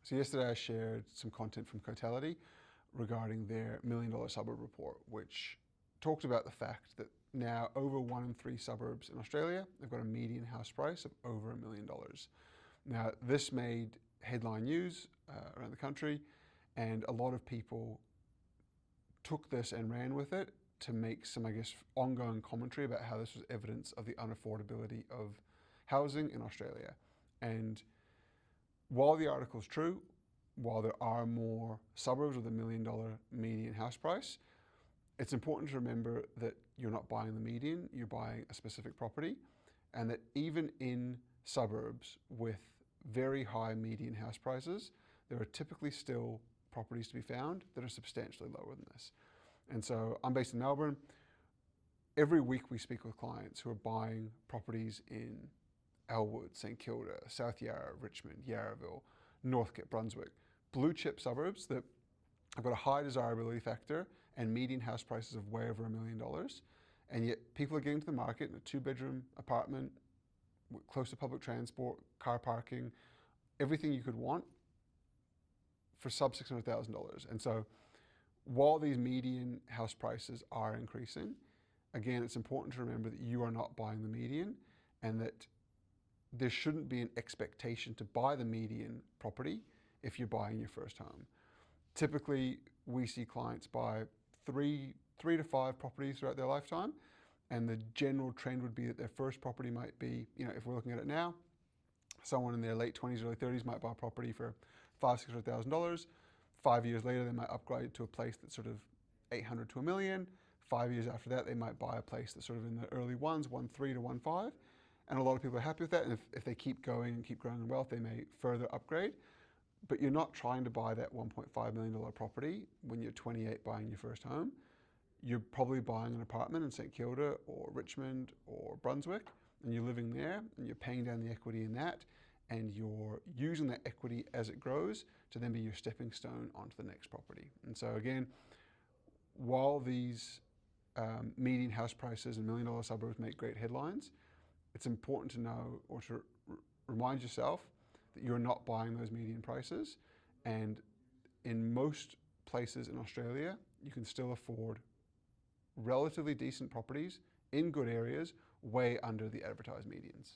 So yesterday I shared some content from Cotality regarding their $1 million suburb report, which talked about the fact that now over 1 in 3 suburbs in Australia have got a median house price of over $1 million. Now this made headline news around the country, and a lot of people took this and ran with it to make some, I guess, ongoing commentary about how this was evidence of the unaffordability of housing in Australia. And while the article is true, while there are more suburbs with $1 million median house price, it's important to remember that you're not buying the median, you're buying a specific property, and that even in suburbs with very high median house prices, there are typically still properties to be found that are substantially lower than this. And so I'm based in Melbourne. Every week we speak with clients who are buying properties in Elwood, St Kilda, South Yarra, Richmond, Yarraville, Northcote, Brunswick, blue chip suburbs that have got a high desirability factor and median house prices of way over $1 million. And yet people are getting to the market in a 2-bedroom apartment, close to public transport, car parking, everything you could want for sub $600,000. And so while these median house prices are increasing, again, it's important to remember that you are not buying the median, and that there shouldn't be an expectation to buy the median property if you're buying your first home. Typically, we see clients buy three to 5 properties throughout their lifetime, and the general trend would be that their first property might be, if we're looking at it now, someone in their late 20s, early 30s might buy a property for $500,000-$600,000. 5 years later, they might upgrade to a place that's sort of $800,000 to $1 million. 5 years after that, they might buy a place that's sort of in the early ones, 1.3 to 1.5. And a lot of people are happy with that. And if they keep going and keep growing in wealth, they may further upgrade. But you're not trying to buy that $1.5 million property when you're 28 buying your first home. You're probably buying an apartment in St Kilda or Richmond or Brunswick, and you're living there and you're paying down the equity in that, and you're using that equity as it grows to then be your stepping stone onto the next property. And so again, while these median house prices and $1 million suburbs make great headlines, it's important to know, or to remind yourself, that you're not buying those median prices. And in most places in Australia, you can still afford relatively decent properties in good areas way under the advertised medians.